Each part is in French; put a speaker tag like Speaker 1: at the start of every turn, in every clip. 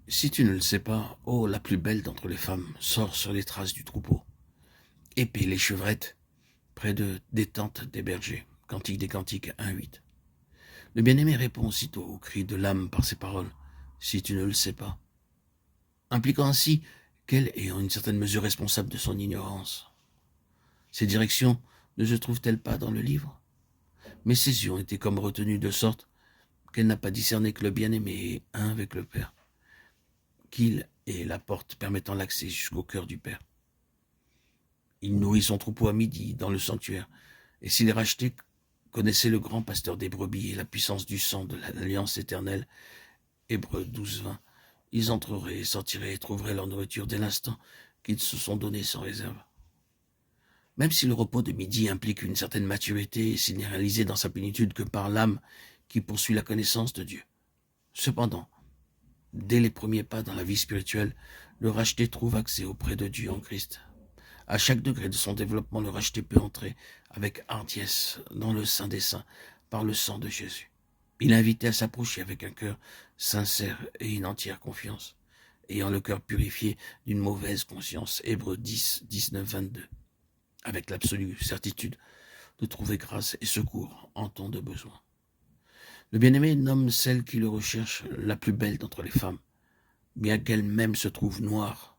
Speaker 1: Si tu ne le sais pas, oh, la plus belle d'entre les femmes sort sur les traces du troupeau. Épée les chevrettes, près des tentes des bergers. Cantique des Cantiques 1:8. Le bien-aimé répond aussitôt au cri de l'âme par ses paroles. Si tu ne le sais pas. Impliquant ainsi qu'elle est en une certaine mesure responsable de son ignorance. Ces directions ne se trouvent-elles pas dans le livre? Mais ses yeux ont été comme retenus de sorte qu'elle n'a pas discerné que le bien-aimé est un avec le Père, qu'il est la porte permettant l'accès jusqu'au cœur du Père. Il nourrit son troupeau à midi dans le sanctuaire, et s'il est racheté, connaissait le grand pasteur des brebis et la puissance du sang de l'alliance éternelle. Hébreux 12:20. Ils entreraient, sortiraient et trouveraient leur nourriture dès l'instant qu'ils se sont donnés sans réserve. Même si le repos de midi implique une certaine maturité et s'il n'est réalisé dans sa plénitude que par l'âme qui poursuit la connaissance de Dieu. Cependant, dès les premiers pas dans la vie spirituelle, le racheté trouve accès auprès de Dieu en Christ. À chaque degré de son développement, le racheté peut entrer avec hardiesse dans le Saint des Saints par le sang de Jésus. Il est invité à s'approcher avec un cœur sincère et une entière confiance, ayant le cœur purifié d'une mauvaise conscience. Hébreux 10, 19, 22. Avec l'absolue certitude de trouver grâce et secours en temps de besoin. Le bien-aimé nomme celle qui le recherche la plus belle d'entre les femmes, bien qu'elle-même se trouve noire,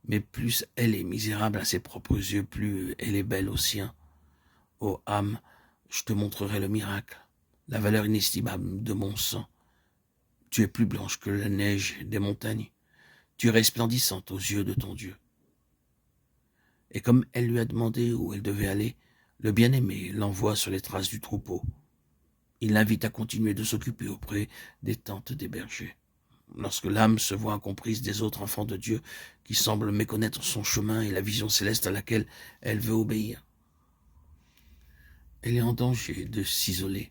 Speaker 1: mais plus elle est misérable à ses propres yeux, plus elle est belle aux siens. Ô âme, je te montrerai le miracle, la valeur inestimable de mon sang. Tu es plus blanche que la neige des montagnes, tu es resplendissante aux yeux de ton Dieu. Et comme elle lui a demandé où elle devait aller, le bien-aimé l'envoie sur les traces du troupeau. Il l'invite à continuer de s'occuper auprès des tentes des bergers. Lorsque l'âme se voit incomprise des autres enfants de Dieu qui semblent méconnaître son chemin et la vision céleste à laquelle elle veut obéir, elle est en danger de s'isoler,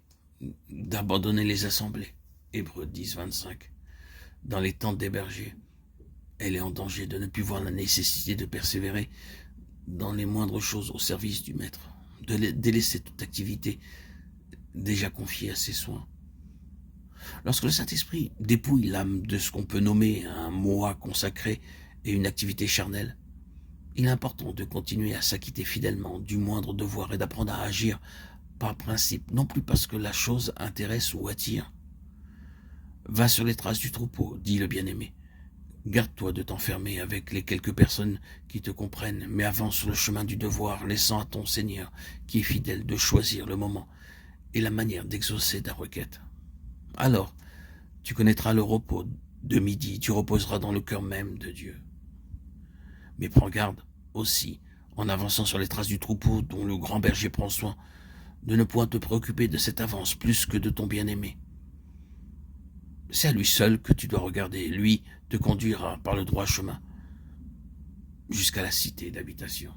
Speaker 1: d'abandonner les assemblées. Hébreux 10, 25. Dans les tentes des bergers, elle est en danger de ne plus voir la nécessité de persévérer dans les moindres choses au service du Maître, de délaisser toute activité déjà confiée à ses soins. Lorsque le Saint-Esprit dépouille l'âme de ce qu'on peut nommer un moi consacré et une activité charnelle, il est important de continuer à s'acquitter fidèlement du moindre devoir et d'apprendre à agir par principe, non plus parce que la chose intéresse ou attire. Va sur les traces du troupeau, dit le bien-aimé. Garde-toi de t'enfermer avec les quelques personnes qui te comprennent, mais avance sur le chemin du devoir, laissant à ton Seigneur, qui est fidèle, de choisir le moment et la manière d'exaucer ta requête. Alors, tu connaîtras le repos de midi, tu reposeras dans le cœur même de Dieu. Mais prends garde aussi, en avançant sur les traces du troupeau dont le grand berger prend soin, de ne point te préoccuper de cette avance plus que de ton bien-aimé. C'est à lui seul que tu dois regarder, lui te conduira par le droit chemin jusqu'à la cité d'habitation.